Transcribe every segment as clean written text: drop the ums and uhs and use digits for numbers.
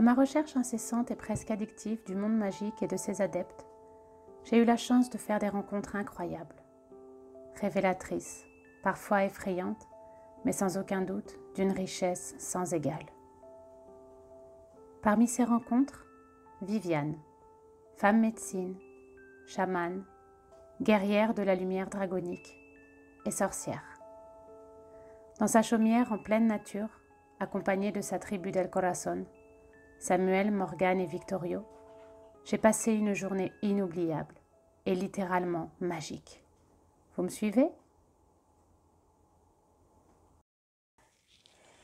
Dans ma recherche incessante et presque addictive du monde magique et de ses adeptes, j'ai eu la chance de faire des rencontres incroyables, révélatrices, parfois effrayantes, mais sans aucun doute d'une richesse sans égale. Parmi ces rencontres, Viviane, femme médecine, chamane, guerrière de la lumière dragonique et sorcière. Dans sa chaumière en pleine nature, accompagnée de sa tribu del Corazon, Samuel, Morgane et Victorio, j'ai passé une journée inoubliable et littéralement magique. Vous me suivez?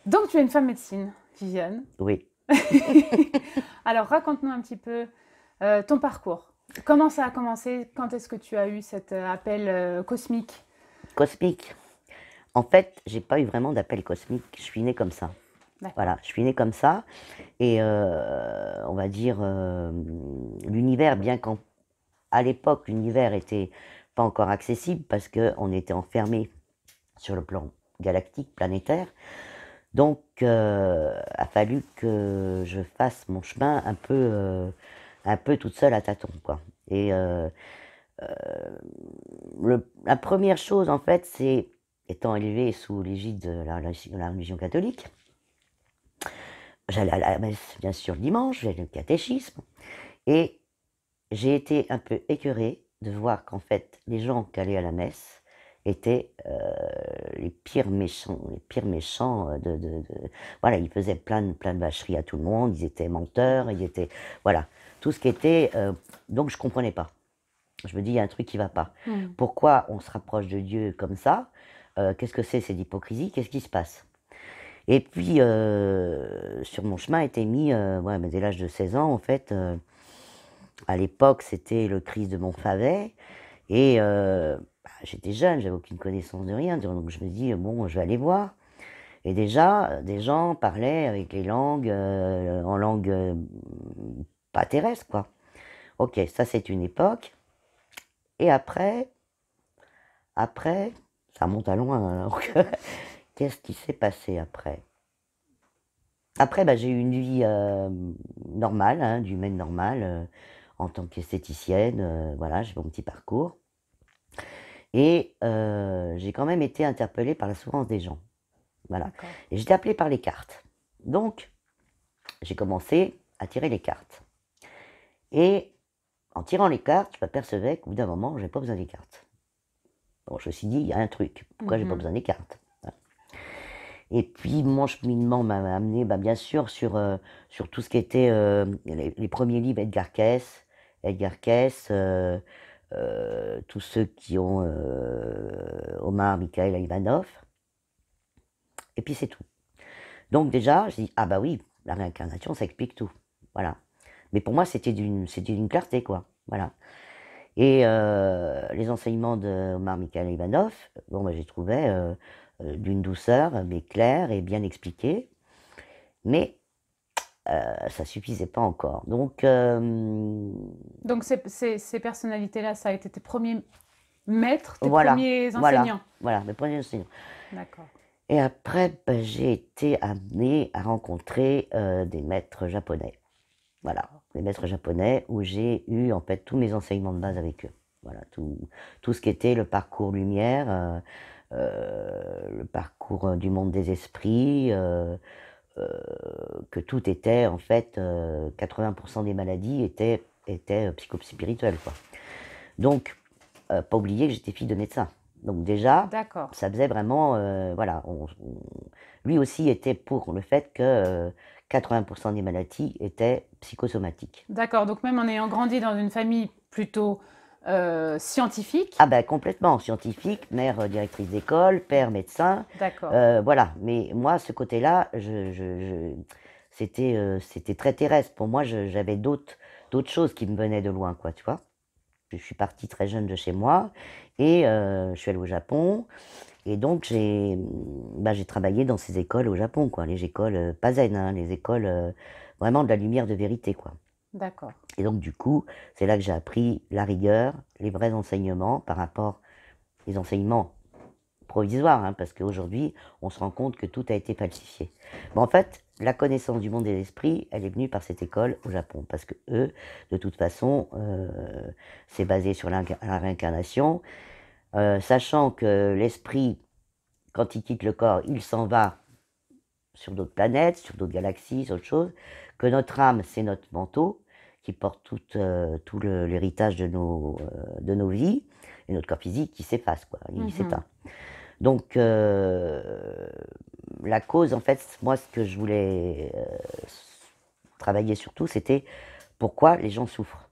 Donc tu es une femme médecine, Viviane. Oui. Alors raconte-nous un petit peu ton parcours. Comment ça a commencé? Quand est-ce que tu as eu cet appel cosmique? Cosmique. En fait, j'ai pas eu vraiment d'appel cosmique. Je suis née comme ça. D'accord. Voilà, je suis née comme ça. Et on va dire, l'univers, bien qu'à l'époque, l'univers était pas encore accessible parce qu'on était enfermé sur le plan galactique, planétaire. Donc, a fallu que je fasse mon chemin un peu toute seule à tâtons, quoi. Et la première chose, en fait, c'est, étant élevée sous l'égide de la religion catholique, j'allais à la messe, bien sûr, le dimanche, j'allais au catéchisme, et j'ai été un peu écœurée de voir qu'en fait, les gens qui allaient à la messe étaient les pires méchants, voilà, ils faisaient plein de vacheries à tout le monde, ils étaient menteurs, ils étaient, voilà, tout ce qui était, donc je comprenais pas. Je me dis, il y a un truc qui va pas. Pourquoi on se rapproche de Dieu comme ça? Qu'est-ce que c'est d'hypocrisie? Qu'est-ce qui se passe? Et puis, sur mon chemin a été mis, ouais, mais dès l'âge de 16 ans, en fait, à l'époque, c'était le Christ de Montfavet, et j'étais jeune, j'avais aucune connaissance de rien, donc je me dis, bon, je vais aller voir. Et déjà, des gens parlaient avec les langues, en langue pas terrestre, quoi. Ok, ça c'est une époque. Et après, ça monte à loin, hein, donc qu'est-ce qui s'est passé après? Après, bah, j'ai eu une vie normale, hein, d'humaine normale, en tant qu'esthéticienne, voilà, j'ai mon petit parcours. Et j'ai quand même été interpellée par la souffrance des gens, voilà. D'accord. Et j'étais appelée par les cartes. Donc, j'ai commencé à tirer les cartes. Et en tirant les cartes, je m'apercevais qu'au bout d'un moment, j'avais pas besoin des cartes. Bon, je me suis dit, il y a un truc, pourquoi j'ai pas besoin des cartes? Voilà. Et puis, mon cheminement m'a amené, bah, bien sûr, sur tout ce qui était les premiers livres Edgar Cayce, tous ceux qui ont Omar Mikhail Ivanov, et puis c'est tout. Donc déjà, j'ai dit, ah bah oui, la réincarnation, ça explique tout, voilà. Mais pour moi, c'était d'une clarté, quoi, voilà. Et les enseignements de Omar Mikhail Ivanov, bon, bah, j'ai trouvé d'une douceur, mais claire et bien expliquée, mais ça suffisait pas encore. Donc ces personnalités-là, ça a été tes premiers maîtres, tes voilà, premiers enseignants? voilà, mes premiers enseignants. D'accord. Et après, bah, j'ai été amenée à rencontrer des maîtres japonais. Voilà, les maîtres japonais où j'ai eu en fait tous mes enseignements de base avec eux. Voilà, tout ce qui était le parcours lumière, le parcours du monde des esprits, que tout était en fait, 80% des maladies étaient psychospirituelles, quoi. Donc, pas oublier que j'étais fille de médecin. Donc déjà, D'accord. ça faisait vraiment, voilà, lui aussi était pour le fait que 80% des maladies étaient psychosomatiques. D'accord. Donc même en ayant grandi dans une famille plutôt scientifique. Ah ben complètement, scientifique, mère directrice d'école, père médecin, D'accord. voilà. Mais moi, ce côté-là, c'était très terrestre. Pour moi, j'avais d'autres choses qui me venaient de loin, quoi, tu vois. Je suis partie très jeune de chez moi et je suis allée au Japon. Et donc, j'ai travaillé dans ces écoles au Japon, quoi. Les écoles pas zen, hein, les écoles vraiment de la lumière de vérité, quoi. D'accord. Et donc, du coup, c'est là que j'ai appris la rigueur, les vrais enseignements par rapport aux enseignements provisoires, hein, parce qu'aujourd'hui, on se rend compte que tout a été falsifié. Bon, en fait, la connaissance du monde des esprits, elle est venue par cette école au Japon. Parce que eux, de toute façon, c'est basé sur la réincarnation. Sachant que l'esprit, quand il quitte le corps, il s'en va sur d'autres planètes, sur d'autres galaxies, sur autre chose. Que notre âme, c'est notre manteau qui porte tout l'héritage de nos vies. Et notre corps physique qui s'efface, quoi. Il s'éteint. Donc, la cause, en fait, moi, ce que je voulais travailler surtout, c'était pourquoi les gens souffrent.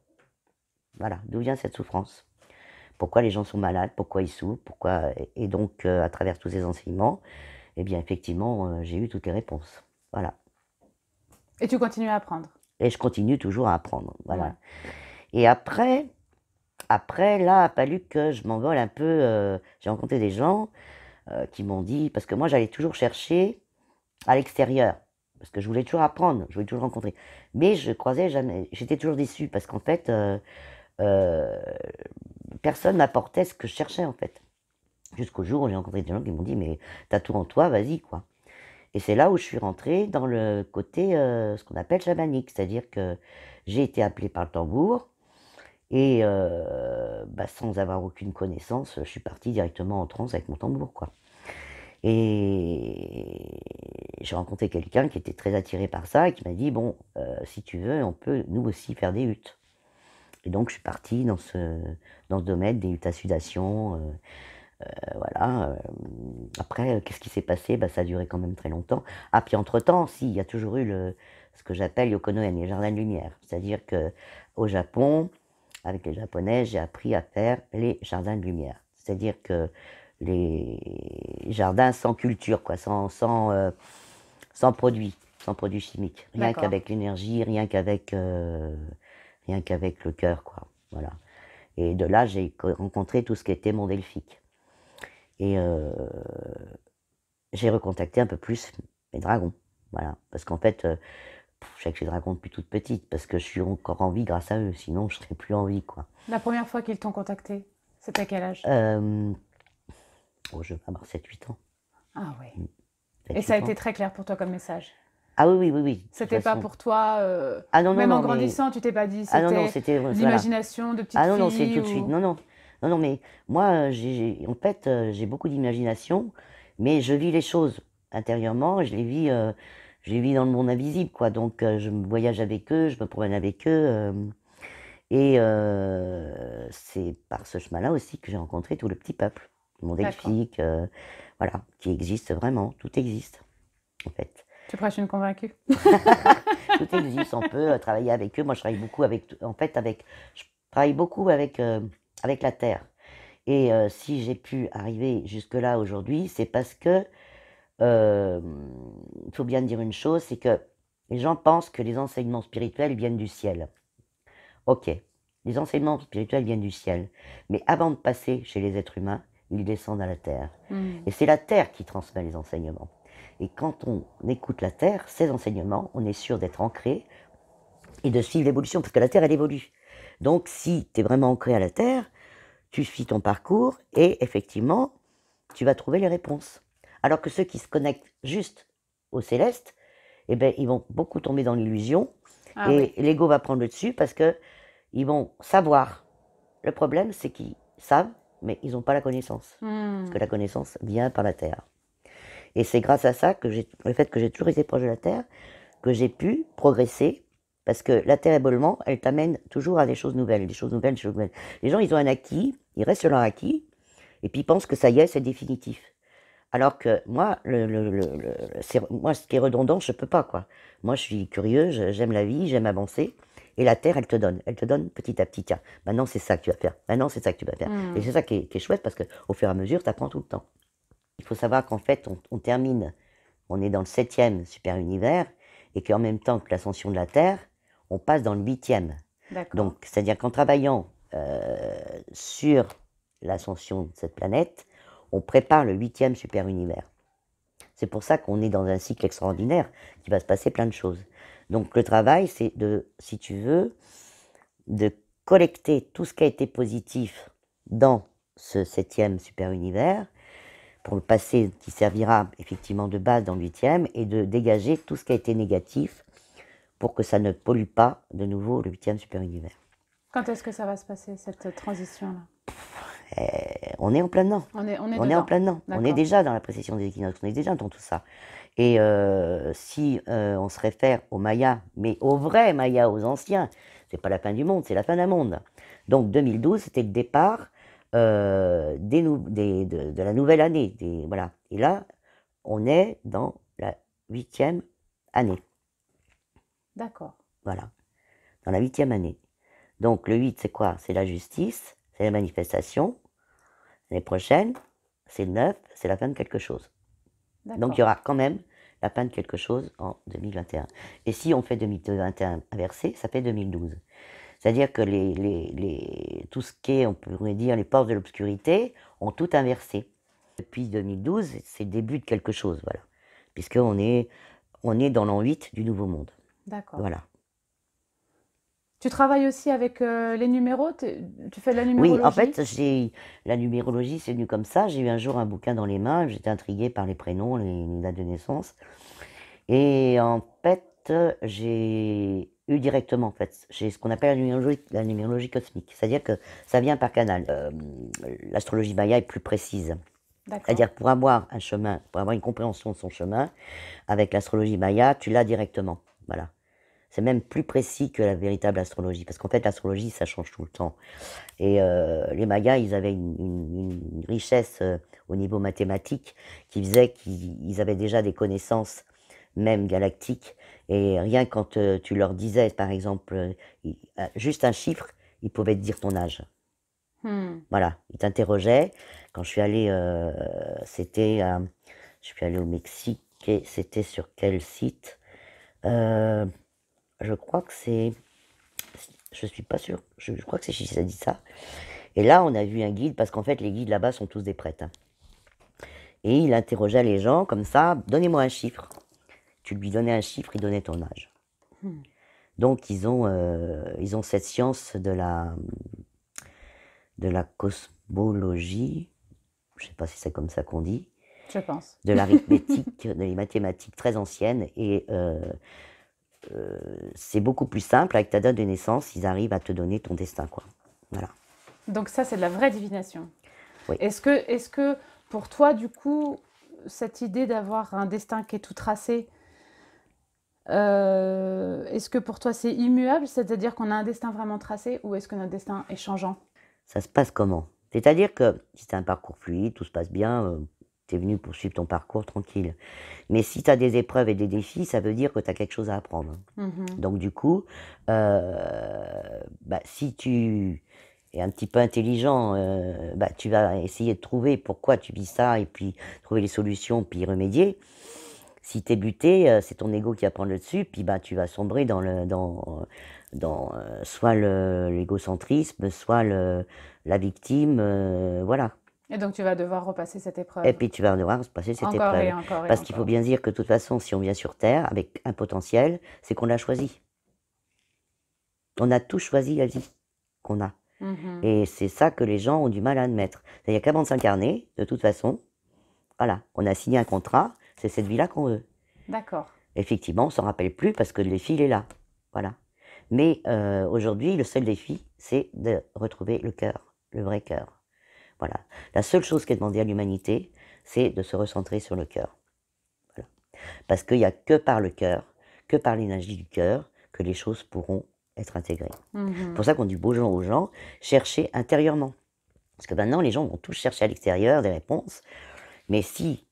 Voilà, d'où vient cette souffrance. Pourquoi les gens sont malades, pourquoi ils souffrent, pourquoi... Et donc, à travers tous ces enseignements, eh bien, effectivement, j'ai eu toutes les réponses. Voilà. Et tu continues à apprendre? Et je continue toujours à apprendre, voilà. Ouais. Et après, là, il a fallu que je m'envole un peu. J'ai rencontré des gens qui m'ont dit, parce que moi j'allais toujours chercher à l'extérieur, parce que je voulais toujours apprendre, je voulais toujours rencontrer. Mais je croisais jamais, j'étais toujours déçue, parce qu'en fait, personne m'apportait ce que je cherchais en fait. Jusqu'au jour où j'ai rencontré des gens qui m'ont dit, mais t'as tout en toi, vas-y quoi. Et c'est là où je suis rentrée dans le côté, ce qu'on appelle chamanique, c'est-à-dire que j'ai été appelée par le tambour, et sans avoir aucune connaissance, je suis partie directement en transe avec mon tambour, quoi. Et j'ai rencontré quelqu'un qui était très attiré par ça et qui m'a dit, bon, si tu veux, on peut nous aussi faire des huttes. Et donc je suis partie dans ce domaine des huttes à sudation. Voilà. Après, qu'est-ce qui s'est passé? Ça a duré quand même très longtemps. Ah, puis entre-temps, si, il y a toujours eu ce que j'appelle Yokonoen, les jardins de lumière. C'est-à-dire qu'au Japon, avec les Japonais, j'ai appris à faire les jardins de lumière. C'est-à-dire que les jardins sans culture, quoi, sans produits chimiques. Rien D'accord. qu'avec l'énergie, rien qu'avec le cœur, quoi. Voilà. Et de là, j'ai rencontré tout ce qui était monde elfique. Et j'ai recontacté un peu plus mes dragons. Voilà. Parce qu'en fait, je suis avec les dragons depuis toute petite, parce que je suis encore en vie grâce à eux, sinon je serais plus en vie, quoi. La première fois qu'ils t'ont contacté, c'était à quel âge? Je vais avoir 7-8 ans. Ah oui. 7, Et ça a 8 ans. été très clair pour toi comme message? Ah oui, oui, oui, oui. De toute C'était pas façon. pour toi, Ah non, non, même en non, mais... grandissant, tu t'es pas dit Ah non, non, c'était c'était... l'imagination de petite Ah non, non, fille c'est tout de suite. ou... Non, non. Non, non, mais moi, en fait, j'ai beaucoup d'imagination, mais je vis les choses intérieurement, je les vis dans le monde invisible, quoi. Donc, je voyage avec eux, je me promène avec eux. Et c'est par ce chemin-là aussi que j'ai rencontré tout le petit peuple, le monde D'accord. elfique, voilà, qui existe vraiment. Tout existe, en fait. Tu prêches une convaincue? Tout existe, on peut travailler avec eux. Moi, je travaille beaucoup je travaille beaucoup avec la terre. Et si j'ai pu arriver jusque-là aujourd'hui, c'est parce que, il faut bien dire une chose, c'est que les gens pensent que les enseignements spirituels viennent du ciel. Ok, les enseignements spirituels viennent du ciel, mais avant de passer chez les êtres humains, ils descendent à la terre. Et c'est la terre qui transmet les enseignements. Et quand on écoute la terre, ces enseignements, on est sûr d'être ancré et de suivre l'évolution, parce que la terre, elle évolue. Donc, si tu es vraiment ancré à la terre, tu suis ton parcours et effectivement, tu vas trouver les réponses. Alors que ceux qui se connectent juste au céleste, eh ben, ils vont beaucoup tomber dans l'illusion et l'ego va prendre le dessus parce que ils vont savoir. Le problème, c'est qu'ils savent, mais ils n'ont pas la connaissance. Parce que la connaissance vient par la terre. Et c'est grâce à ça, le fait que j'ai toujours été proche de la terre, que j'ai pu progresser. Parce que la terre évoluement, elle t'amène toujours à des choses nouvelles, des choses nouvelles, des choses nouvelles. Les gens, ils ont un acquis, ils restent sur leur acquis, et puis ils pensent que ça y est, c'est définitif. Alors que moi, moi, ce qui est redondant, je peux pas, quoi. Moi, je suis curieux, j'aime la vie, j'aime avancer. Et la terre, elle te donne petit à petit. Tiens, maintenant, c'est ça que tu vas faire. Maintenant, c'est ça que tu vas faire. Et c'est ça qui est chouette parce qu'au fur et à mesure, tu apprends tout le temps. Il faut savoir qu'en fait, on est dans le 7e super univers et qu'en même temps que l'ascension de la Terre, on passe dans le 8e. Donc, c'est-à-dire qu'en travaillant sur l'ascension de cette planète, on prépare le 8e super univers. C'est pour ça qu'on est dans un cycle extraordinaire, qui va se passer plein de choses. Donc le travail, c'est si tu veux, de collecter tout ce qui a été positif dans ce 7e super univers, pour le passé qui servira effectivement de base dans le 8e, et de dégager tout ce qui a été négatif pour que ça ne pollue pas de nouveau le 8e super-univers. Quand est-ce que ça va se passer, cette transition-là? On est en plein dedans. On est On est dedans. en plein dedans. On est D'accord. déjà dans la précession des équinoxes, on est déjà dans tout ça. Et si on se réfère aux Mayas, mais aux vrais Mayas, aux anciens, c'est pas la fin du monde, c'est la fin d'un monde. Donc 2012, c'était le départ de la nouvelle année. Voilà. Et là, on est dans la 8e année. D'accord. Voilà. Dans la 8e année. Donc le 8, c'est quoi? C'est la justice, c'est la manifestation. L'année prochaine, c'est le 9, c'est la fin de quelque chose. Donc il y aura quand même la fin de quelque chose en 2021. Et si on fait 2021 inversé, ça fait 2012. C'est-à-dire que tout ce qui est, on pourrait dire, les portes de l'obscurité ont tout inversé. Depuis 2012, c'est le début de quelque chose, voilà. Puisqu'on est dans l'an 8 du Nouveau Monde. D'accord. Voilà. Tu travailles aussi avec les numéros? Tu fais de la numérologie? Oui, en fait, la numérologie, c'est venu comme ça. J'ai eu un jour un bouquin dans les mains, j'étais intriguée par les prénoms, les dates de naissance. Et en fait, j'ai eu directement, en fait, j'ai ce qu'on appelle la numérologie cosmique. C'est-à-dire que ça vient par canal. L'astrologie maya est plus précise. C'est-à-dire pour avoir un chemin, pour avoir une compréhension de son chemin, avec l'astrologie maya, tu l'as directement. Voilà. C'est même plus précis que la véritable astrologie, parce qu'en fait, l'astrologie, ça change tout le temps. Et les Mayas, ils avaient une richesse au niveau mathématique qui faisait qu'ils avaient déjà des connaissances, même galactiques. Et rien quand tu leur disais, par exemple, juste un chiffre, ils pouvaient te dire ton âge. Voilà, ils t'interrogeaient. Quand je suis allée, je suis allée au Mexique, et c'était sur quel site? Je crois que c'est, je suis pas sûre, je crois que c'est Chichen Itza. Et là, on a vu un guide, parce qu'en fait, les guides là-bas sont tous des prêtres. Et il interrogeait les gens comme ça, donnez-moi un chiffre. Tu lui donnais un chiffre, il donnait ton âge. Donc, ils ont cette science de la cosmologie, je ne sais pas si c'est comme ça qu'on dit. Je pense. De l'arithmétique, des mathématiques très anciennes. Et c'est beaucoup plus simple, avec ta date de naissance, ils arrivent à te donner ton destin, quoi. Voilà. Donc ça, c'est de la vraie divination. Oui. Est-ce que pour toi, du coup, cette idée d'avoir un destin qui est tout tracé, est-ce que pour toi c'est immuable, c'est-à-dire qu'on a un destin vraiment tracé, ou est-ce que notre destin est changeant? Ça se passe comment? C'est-à-dire que si c'est un parcours fluide, tout se passe bien, tu es venu poursuivre ton parcours tranquille. Mais si tu as des épreuves et des défis, ça veut dire que tu as quelque chose à apprendre. Donc du coup, si tu es un petit peu intelligent, tu vas essayer de trouver pourquoi tu vis ça, et puis trouver les solutions, puis y remédier. Si tu es buté, c'est ton ego qui va prendre le dessus, puis tu vas sombrer dans soit l'égocentrisme, soit la victime, voilà. Et donc tu vas devoir repasser cette épreuve. Et puis tu vas devoir passer cette Encore épreuve. et encore et Parce qu'il faut encore. bien dire que de toute façon, si on vient sur Terre avec un potentiel, c'est qu'on l'a choisi. On a tous choisi la vie qu'on a. Et c'est ça que les gens ont du mal à admettre. C'est-à-dire qu'avant de s'incarner, de toute façon, voilà, on a signé un contrat, c'est cette vie-là qu'on veut. D'accord. Effectivement, on ne s'en rappelle plus parce que le défi, il est là. Voilà. Mais aujourd'hui, le seul défi, c'est de retrouver le cœur, le vrai cœur. Voilà. La seule chose qui est demandée à l'humanité, c'est de se recentrer sur le cœur. Voilà. Parce qu'il n'y a que par le cœur, que par l'énergie du cœur, que les choses pourront être intégrées. C'est pour ça qu'on dit aux gens, cherchez intérieurement. Parce que maintenant, les gens vont tous chercher à l'extérieur des réponses, mais si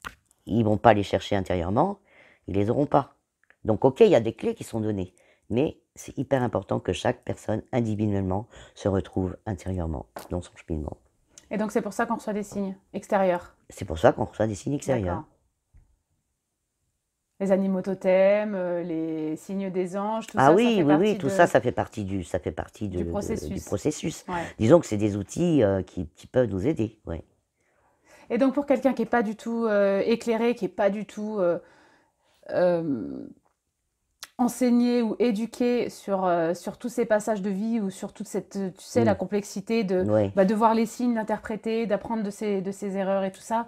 ils ne vont pas les chercher intérieurement, ils ne les auront pas. Donc, ok, il y a des clés qui sont données, mais c'est hyper important que chaque personne, individuellement, se retrouve intérieurement dans son cheminement. Et donc c'est pour ça qu'on reçoit des signes extérieurs? C'est pour ça qu'on reçoit des signes extérieurs. D'accord. Les animaux totems, les signes des anges, tout ça, Oui, ça fait oui, partie tout ça, ça fait partie du processus. Ouais. Disons que c'est des outils qui peuvent nous aider, ouais. Et donc pour quelqu'un qui n'est pas du tout éclairé, qui n'est pas du tout enseigné ou éduqué sur tous ces passages de vie, ou sur toute cette, tu sais, la complexité de, Ouais. de voir les signes, d'interpréter, d'apprendre de ses erreurs et tout ça,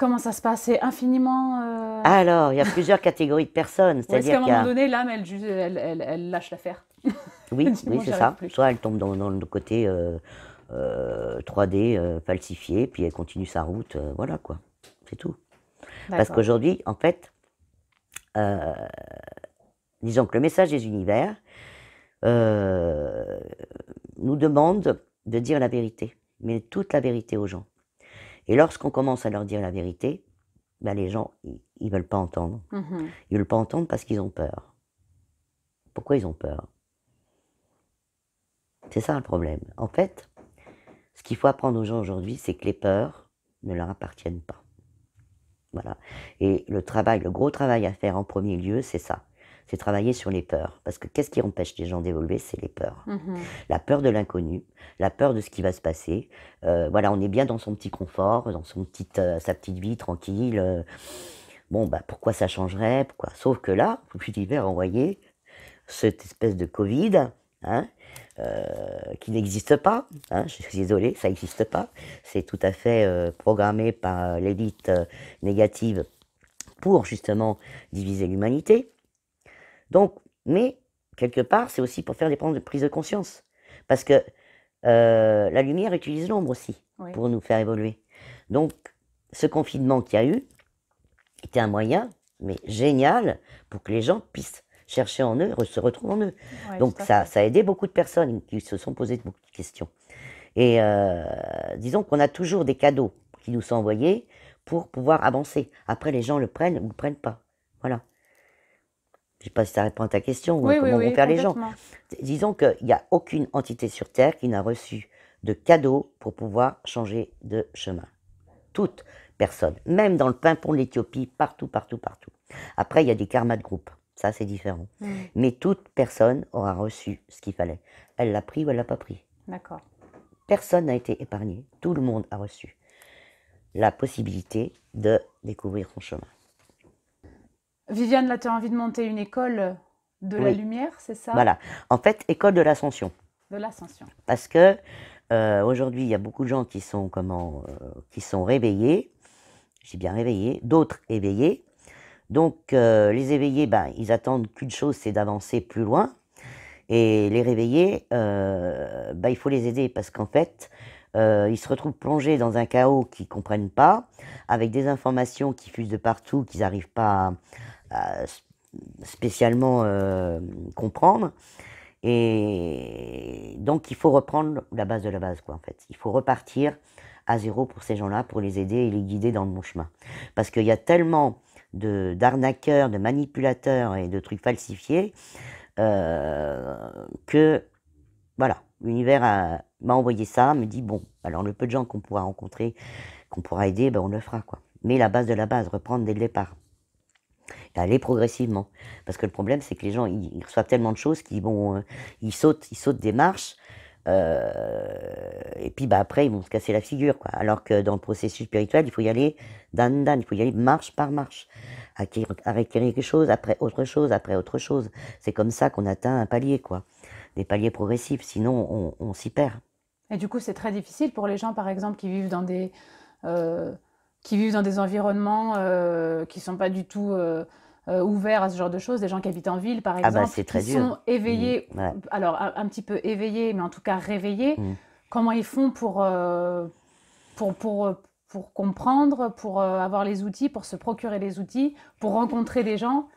Comment ça se passe? C'est infiniment... Alors, il y a plusieurs catégories de personnes. Ou est-ce C'est-à-dire qu'à un qu'il y moment a... donné, l'âme, elle lâche l'affaire? Oui, Elle dit, oui, moi, c'est j'y arrive ça. plus. Soit elle tombe dans le côté 3D falsifié, puis elle continue sa route, voilà quoi. C'est tout. Parce D'accord. qu'aujourd'hui, en fait, euh, disons que le message des univers euh, nous demande de dire la vérité, mais toute la vérité aux gens. Et lorsqu'on commence à leur dire la vérité, ben les gens, ils veulent pas entendre. Mhm. Ils veulent pas entendre parce qu'ils ont peur. Pourquoi ils ont peur? C'est ça le problème. En fait, ce qu'il faut apprendre aux gens aujourd'hui, c'est que les peurs ne leur appartiennent pas. Voilà. Et le gros travail à faire en premier lieu, c'est ça. C'est travailler sur les peurs. Parce que qu'est-ce qui empêche les gens d'évoluer? C'est les peurs. Mhm. La peur de l'inconnu, la peur de ce qui va se passer. Voilà, on est bien dans son petit confort, dans sa petite vie tranquille. Bon, bah, pourquoi ça changerait? Pourquoi? Sauf que là, l'univers a envoyé cette espèce de Covid, hein, qui n'existe pas. Hein, je suis désolée, ça n'existe pas. C'est tout à fait programmé par l'élite négative pour justement diviser l'humanité. Donc, mais quelque part, c'est aussi pour faire des prises de conscience. Parce que la lumière utilise l'ombre aussi Oui. pour nous faire évoluer. Donc, ce confinement qu'il y a eu était un moyen, mais génial, pour que les gens puissent chercher en eux, se retrouvent en eux. Ouais, Donc tout à ça fait. a aidé beaucoup de personnes qui se sont posées beaucoup de questions. Et disons qu'on a toujours des cadeaux qui nous sont envoyés pour pouvoir avancer. Après, les gens le prennent ou ne le prennent pas. Voilà. Je ne sais pas si ça répond à ta question, Oui, oui, comment vont oui, faire les gens. complètement. Disons qu'il n'y a aucune entité sur Terre qui n'a reçu de cadeaux pour pouvoir changer de chemin. Toute personne, même dans le fin fond de l'Éthiopie, partout, partout, partout. Après, il y a des karmas de groupe, ça c'est différent. Mais toute personne aura reçu ce qu'il fallait. Elle l'a pris ou elle l'a pas pris. D'accord. Personne n'a été épargné. Tout le monde a reçu la possibilité de découvrir son chemin. Viviane, là, tu as envie de monter une école de la Oui, lumière, c'est ça? voilà. En fait, école de l'ascension. De l'ascension. Parce que aujourd'hui, il y a beaucoup de gens qui sont réveillés. J'ai bien réveillé, d'autres éveillés. Donc les éveillés, ben, ils attendent qu'une chose, c'est d'avancer plus loin. Et les réveillés, ben, il faut les aider parce qu'en fait, ils se retrouvent plongés dans un chaos qu'ils ne comprennent pas, avec des informations qui fusent de partout, qu'ils n'arrivent pas à spécialement comprendre. Et donc, il faut reprendre la base de la base, quoi, en fait. Il faut repartir à zéro pour ces gens-là, pour les aider et les guider dans le bon chemin. Parce qu'il y a tellement d'arnaqueurs, de manipulateurs et de trucs falsifiés que, voilà, l'univers m'a envoyé ça, me dit, bon, alors le peu de gens qu'on pourra rencontrer, qu'on pourra aider, ben, on le fera, quoi. Mais la base de la base, reprendre dès le départ. Et aller progressivement. Parce que le problème, c'est que les gens, ils reçoivent tellement de choses ils sautent des marches, et puis bah, après, ils vont se casser la figure, quoi. Alors que dans le processus spirituel, il faut y aller dan dan, il faut y aller marche par marche. Acquérir quelque chose, après autre chose, après autre chose. C'est comme ça qu'on atteint un palier, quoi. Des paliers progressifs, sinon on s'y perd. Et du coup, c'est très difficile pour les gens, par exemple, euh, qui vivent dans des environnements qui ne sont pas du tout ouverts à ce genre de choses, des gens qui habitent en ville, par Ah bah exemple, c'est qui très dur. sont éveillés, Ouais. alors un petit peu éveillés, mais en tout cas réveillés. Mm. Comment ils font pour, pour, pour comprendre, pour avoir les outils, pour se procurer les outils, pour rencontrer des gens?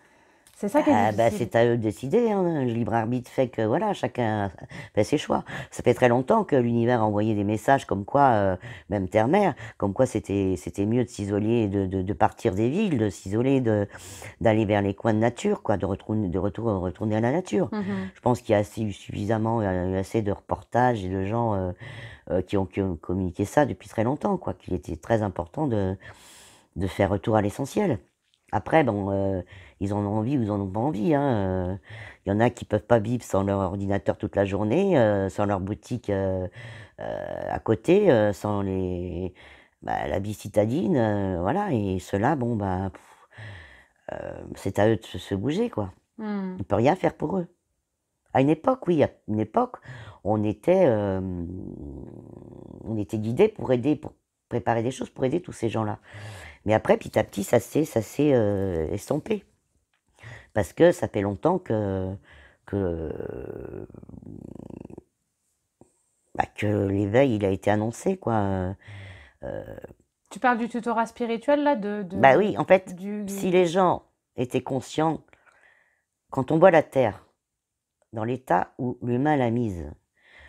C'est ça qui est Ah bah, difficile. c'est à eux de décider, hein. Le libre arbitre fait que voilà, chacun fait ses choix. Ça fait très longtemps que l'univers a envoyé des messages comme quoi, même Terre-Mère, comme quoi c'était mieux de s'isoler, de partir des villes, de s'isoler, d'aller vers les coins de nature, quoi, retourner à la nature. Mhm. Je pense qu'il y a suffisamment, il y a eu assez de reportages et de gens qui ont communiqué ça depuis très longtemps, quoi, qu'il était très important de faire retour à l'essentiel. Après, bon, ils en ont envie ou ils en ont pas envie, hein. Il y en a qui peuvent pas vivre sans leur ordinateur toute la journée, sans leur boutique à côté, sans la vie citadine, voilà. Et ceux-là, bon, bah, c'est à eux de se bouger, quoi. Hmm. On peut rien faire pour eux. À une époque, oui, à une époque, on était, on était guidés pour aider, préparer des choses pour aider tous ces gens-là. Mais après, petit à petit, ça s'est estompé. Parce que ça fait longtemps que, que l'éveil, il a été annoncé, quoi. Tu parles du tutorat spirituel, là, Bah oui, en fait, du... si les gens étaient conscients, quand on voit la Terre dans l'état où l'humain l'a mise,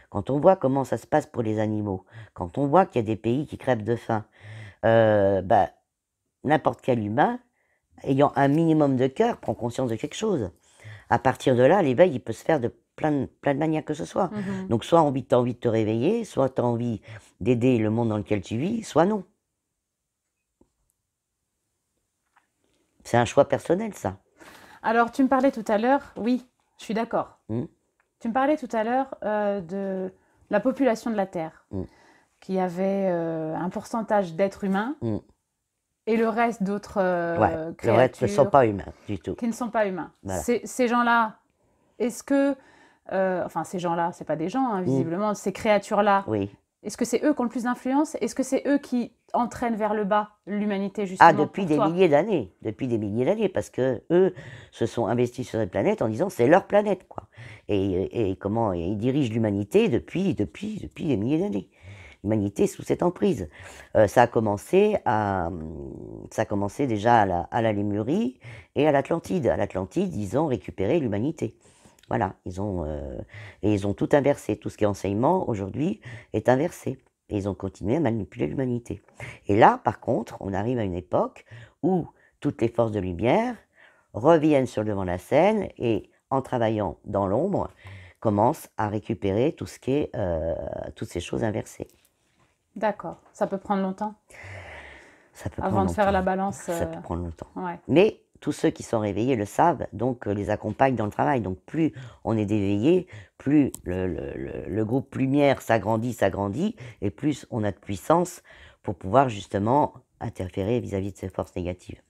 quand on voit comment ça se passe pour les animaux, quand on voit qu'il y a des pays qui crèvent de faim, n'importe quel humain, ayant un minimum de cœur, prend conscience de quelque chose. À partir de là, l'éveil, il peut se faire de plein de manières que ce soit. Donc, soit tu as envie de te réveiller, soit tu as envie d'aider le monde dans lequel tu vis, soit non. C'est un choix personnel, ça. Alors, tu me parlais tout à l'heure, oui, je suis d'accord. Mm. Tu me parlais tout à l'heure de la population de la Terre, qui avait un pourcentage d'êtres humains et le reste d'autres créatures. Le reste ne sont pas humains du tout. Qui ne sont pas humains. Voilà. Ces gens-là, est-ce que... enfin, ces gens-là, c'est pas des gens, hein, visiblement, ces créatures-là, oui. Est-ce que c'est eux qui ont le plus d'influence? Est-ce que c'est eux qui entraînent vers le bas l'humanité, justement, depuis des milliers d'années. Depuis des milliers d'années, parce que eux se sont investis sur cette planète en disant c'est leur planète, quoi. Et comment ils dirigent l'humanité depuis des milliers d'années. L'humanité sous cette emprise. Ça a commencé déjà à la Lémurie et à l'Atlantide. À l'Atlantide, ils ont récupéré l'humanité. Voilà, ils ont tout inversé. Tout ce qui est enseignement, aujourd'hui, est inversé. Et ils ont continué à manipuler l'humanité. Et là, par contre, on arrive à une époque où toutes les forces de lumière reviennent sur le devant de la scène et, en travaillant dans l'ombre, commencent à récupérer tout ce qui est, toutes ces choses inversées. D'accord. Ça peut prendre longtemps? Ça peut Avant de faire la balance. Ça peut prendre longtemps. Ouais. Mais tous ceux qui sont réveillés le savent, donc les accompagnent dans le travail. Donc plus on est d'éveillés, plus le groupe lumière s'agrandit, et plus on a de puissance pour pouvoir justement interférer vis-à-vis de ces forces négatives.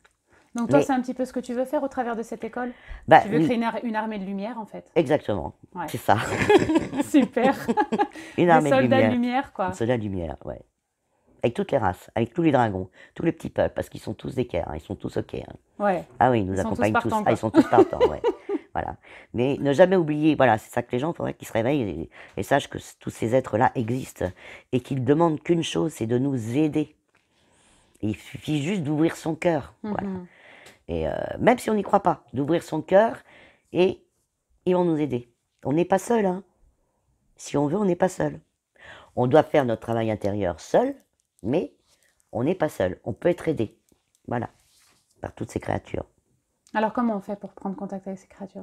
Donc toi, c'est un petit peu ce que tu veux faire au travers de cette école? Tu veux créer une armée de lumière, en fait? Exactement, ouais. C'est ça. Super. Une armée de soldats de lumière, quoi. Des soldats de lumière, ouais. Avec toutes les races, avec tous les dragons, tous les petits peuples, parce qu'ils sont tous d'équerre, ils sont tous OK. Hein. Ouais. Ah oui, ils nous accompagnent tous. Ils sont tous partants, ouais. Voilà. Mais ne jamais oublier, voilà, c'est ça que les gens, il faudrait qu'ils se réveillent et sachent que tous ces êtres-là existent et qu'ils demandent qu'une chose, c'est de nous aider. Et il suffit juste d'ouvrir son cœur. Voilà. Et même si on n'y croit pas, d'ouvrir son cœur et ils vont nous aider. On n'est pas seul, hein. Si on veut, on n'est pas seul. On doit faire notre travail intérieur seul, mais on n'est pas seul. On peut être aidé. Voilà. Par toutes ces créatures. Alors, comment on fait pour prendre contact avec ces créatures?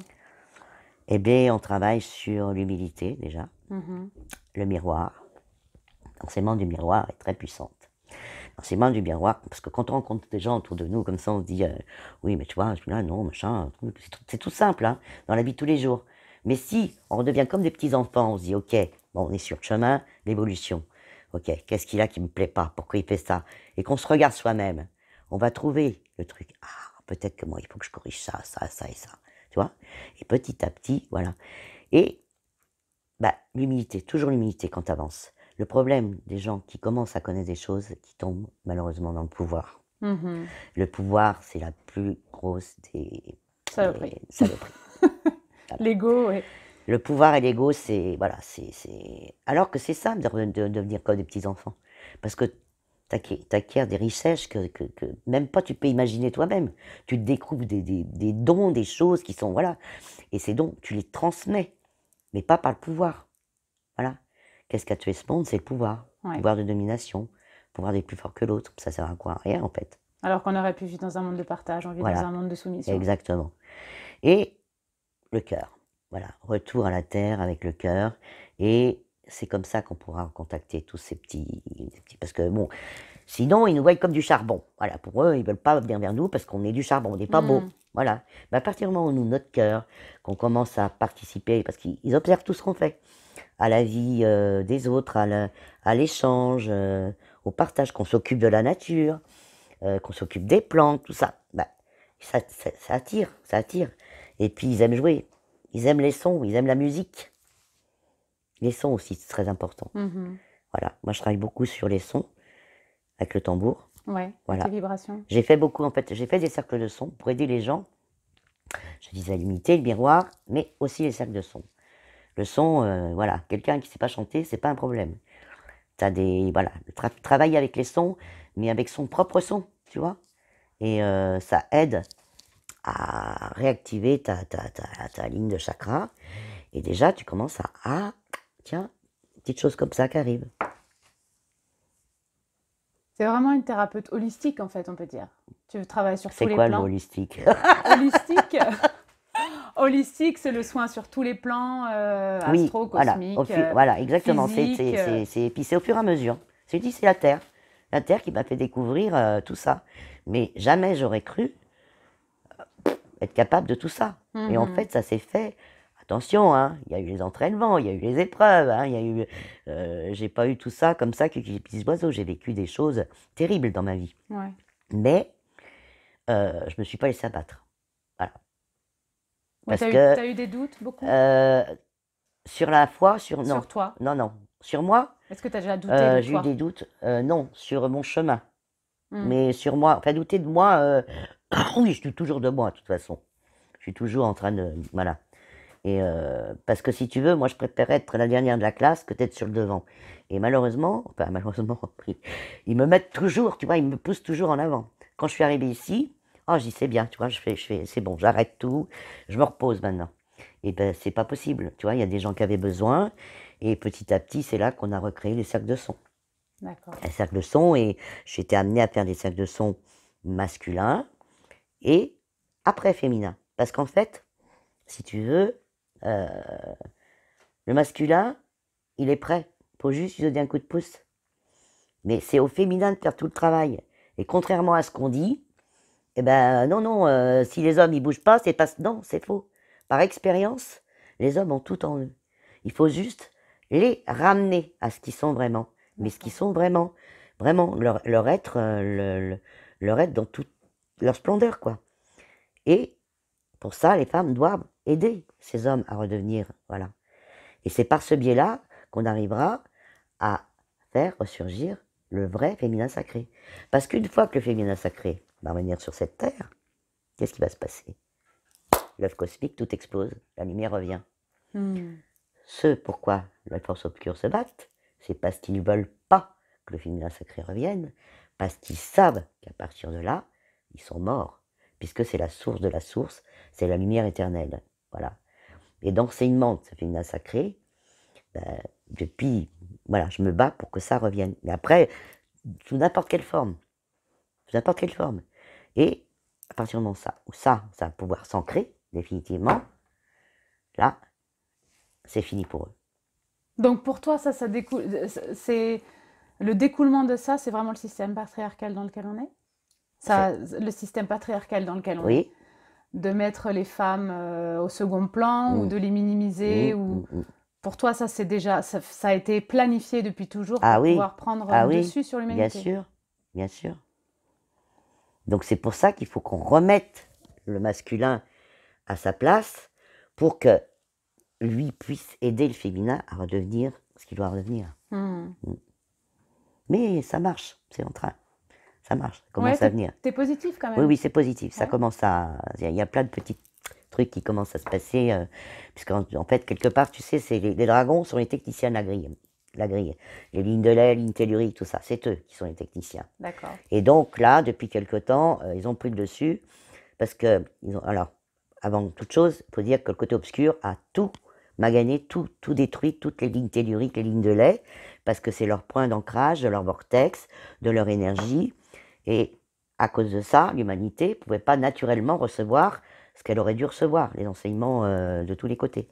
Eh bien, on travaille sur l'humilité, déjà. Le miroir. L'enseignement du miroir est très puissante. L'enseignement du miroir, parce que quand on rencontre des gens autour de nous, comme ça, on se dit, oui, mais tu vois, là, non, machin, c'est tout simple, hein, dans la vie de tous les jours. Mais si on redevient comme des petits-enfants, on se dit, ok, bon, on est sur le chemin d'évolution. Ok, qu'est-ce qu'il a qui me plaît pas? Pourquoi il fait ça? Et qu'on se regarde soi-même, on va trouver le truc. Ah, peut-être que moi, il faut que je corrige ça et ça. Tu vois? Et petit à petit, voilà. Et l'humilité, toujours l'humilité quand tu avances. Le problème des gens qui commencent à connaître des choses, qui tombent malheureusement dans le pouvoir. Le pouvoir, c'est la plus grosse des saloperies. Voilà. L'ego, oui. Le pouvoir et l'ego, c'est... Voilà, alors que c'est simple de devenir comme des petits-enfants. Parce que t'acquiers des richesses que même pas tu peux imaginer toi-même. Tu te découvres des dons, des choses qui sont... Voilà. Et ces dons, tu les transmets, mais pas par le pouvoir. Voilà. Qu'est-ce qu'a tué ce monde? C'est le pouvoir. Ouais. Pouvoir de domination. Le pouvoir d'être plus fort que l'autre. Ça sert à quoi? Rien, en fait. Alors qu'on aurait pu vivre dans un monde de partage, on vit dans un monde de soumission. Exactement. Et le cœur. Voilà. Retour à la terre avec le cœur. Et c'est comme ça qu'on pourra contacter tous ces petits... Parce que, bon, sinon, ils nous voient comme du charbon. Voilà. Pour eux, ils ne veulent pas venir vers nous parce qu'on est du charbon. On n'est pas beau. Voilà. Mais à partir du moment où nous, notre cœur, qu'on commence à participer, parce qu'ils observent tout ce qu'on fait, à la vie des autres, à l'échange, au partage, qu'on s'occupe de la nature, qu'on s'occupe des plantes, tout ça. Ça attire, ça attire. Et puis ils aiment jouer, ils aiment les sons, ils aiment la musique. Les sons aussi, c'est très important. Voilà, moi je travaille beaucoup sur les sons, avec le tambour. Ouais, Voilà. tes vibrations. J'ai fait beaucoup, en fait, j'ai fait des cercles de son pour aider les gens. Je disais limiter le miroir, mais aussi les cercles de son. Le son, voilà, quelqu'un qui ne sait pas chanter, c'est pas un problème. T'as des, voilà, travailler avec les sons, mais avec son propre son, tu vois. Et ça aide à réactiver ta ligne de chakra. Et déjà, tu commences à, ah, tiens, petite chose comme ça qui arrive. C'est vraiment une thérapeute holistique, en fait, on peut dire. Tu travailles sur tous C'est les quoi le mot plans. holistique? Holistique, holistique, c'est le soin sur tous les plans, Oui, astro, voilà, cosmique, voilà, exactement. physique. Puis c'est au fur et à mesure. C'est dit, c'est la Terre qui m'a fait découvrir tout ça. Mais jamais j'aurais cru être capable de tout ça. Et en fait, ça s'est fait. Attention, hein, il y a eu les entraînements, il y a eu les épreuves, hein, il y a eu. J'ai pas eu tout ça comme ça, que les petits oiseaux. J'ai vécu des choses terribles dans ma vie. Ouais. Mais je me suis pas laissé abattre. Voilà. Ouais, Parce t'as que eu des doutes, beaucoup? sur la foi, non, Sur toi? non. Sur moi, Est-ce que tu as déjà douté de j'ai eu toi? des doutes. Non, sur mon chemin. Hmm. Mais sur moi, enfin douter de moi, oui, je doute toujours de moi, de toute façon. Je suis toujours en train de. Voilà. Et parce que si tu veux, moi je préférais être la dernière de la classe que d'être sur le devant. Et malheureusement, enfin malheureusement, ils me mettent toujours, tu vois, ils me poussent toujours en avant. Quand je suis arrivée ici, oh, je dis c'est bien, tu vois, c'est bon, j'arrête tout, je me repose maintenant. Et ben c'est pas possible, tu vois, il y a des gens qui avaient besoin, et petit à petit, c'est là qu'on a recréé les cercles de son. D'accord. Les cercles de son, et j'ai été amenée à faire des cercles de son masculins et après féminin. Parce qu'en fait, si tu veux, le masculin, il est prêt. Il faut juste lui donner un coup de pouce. Mais c'est au féminin de faire tout le travail. Et contrairement à ce qu'on dit, eh ben non, si les hommes ils bougent pas, c'est pas. Non, c'est faux. Par expérience, les hommes ont tout en eux. Il faut juste les ramener à ce qu'ils sont vraiment. Mais ce qu'ils sont vraiment, vraiment, leur être, leur être dans toute leur splendeur, quoi. Et pour ça, les femmes doivent aider ces hommes à redevenir, voilà. Et c'est par ce biais-là qu'on arrivera à faire ressurgir le vrai féminin sacré. Parce qu'une fois que le féminin sacré va revenir sur cette terre, qu'est-ce qui va se passer? L'œuf cosmique, tout explose, la lumière revient. Ce pourquoi les forces obscures se battent, c'est parce qu'ils ne veulent pas que le féminin sacré revienne, parce qu'ils savent qu'à partir de là, ils sont morts, puisque c'est la source de la source, c'est la lumière éternelle. Voilà. Et d'enseignement de ce féminin sacré, ben, depuis, voilà, je me bats pour que ça revienne. Mais après, sous n'importe quelle forme. Sous n'importe quelle forme. Et à partir du moment où ça va pouvoir s'ancrer, définitivement, là, c'est fini pour eux. Donc pour toi, ça découle, c'est le découlement de ça, c'est vraiment le système patriarcal dans lequel on est? Ça, le système patriarcal dans lequel on est, Oui. de mettre les femmes au second plan ou de les minimiser ou pour toi, ça c'est déjà ça a été planifié depuis toujours Ah pour oui, pouvoir prendre ah le oui, dessus sur bien l'humanité. sûr, bien sûr. Donc c'est pour ça qu'il faut qu'on remette le masculin à sa place pour que lui puisse aider le féminin à redevenir ce qu'il doit redevenir. Mais ça marche, c'est en train. Ça marche, ça commence Ouais, à venir. t'es positif quand Oui, même. oui, c'est positif. Ça Ouais. commence à. Il y a plein de petits trucs qui commencent à se passer. Puisqu'en fait, quelque part, tu sais, les dragons sont les techniciens de la grille. La grille. Les lignes de lait, lignes telluriques, tout ça, c'est eux qui sont les techniciens. D'accord. Et donc là, depuis quelque temps, ils ont pris le dessus. Parce que, alors, avant toute chose, il faut dire que le côté obscur a tout magané, tout détruit, toutes les lignes telluriques, les lignes de lait, parce que c'est leur point d'ancrage, de leur vortex, de leur énergie. Et à cause de ça, l'humanité ne pouvait pas naturellement recevoir ce qu'elle aurait dû recevoir, les enseignements de tous les côtés.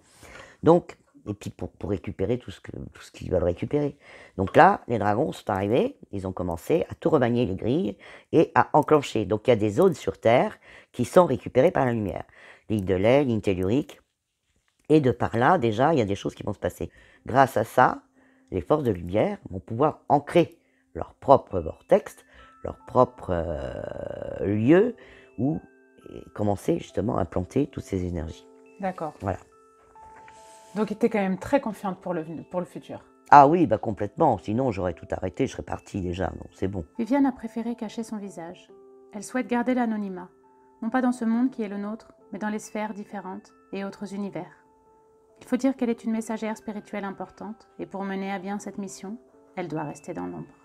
Donc, et puis pour récupérer tout ce qu'ils veulent récupérer. Donc là, les dragons sont arrivés, ils ont commencé à tout remanier les grilles et à enclencher. Donc il y a des zones sur Terre qui sont récupérées par la lumière. Ligne de lait, ligne tellurique. Et de par là, déjà, il y a des choses qui vont se passer. Grâce à ça, les forces de lumière vont pouvoir ancrer leur propre vortex, leur propre lieu où commencer justement à planter toutes ces énergies. D'accord. Voilà. Donc tu es quand même très confiante pour le futur. Ah oui, bah complètement. Sinon, j'aurais tout arrêté, je serais partie déjà. Non, c'est bon. Viviane a préféré cacher son visage. Elle souhaite garder l'anonymat, non pas dans ce monde qui est le nôtre, mais dans les sphères différentes et autres univers. Il faut dire qu'elle est une messagère spirituelle importante, et pour mener à bien cette mission, elle doit rester dans l'ombre.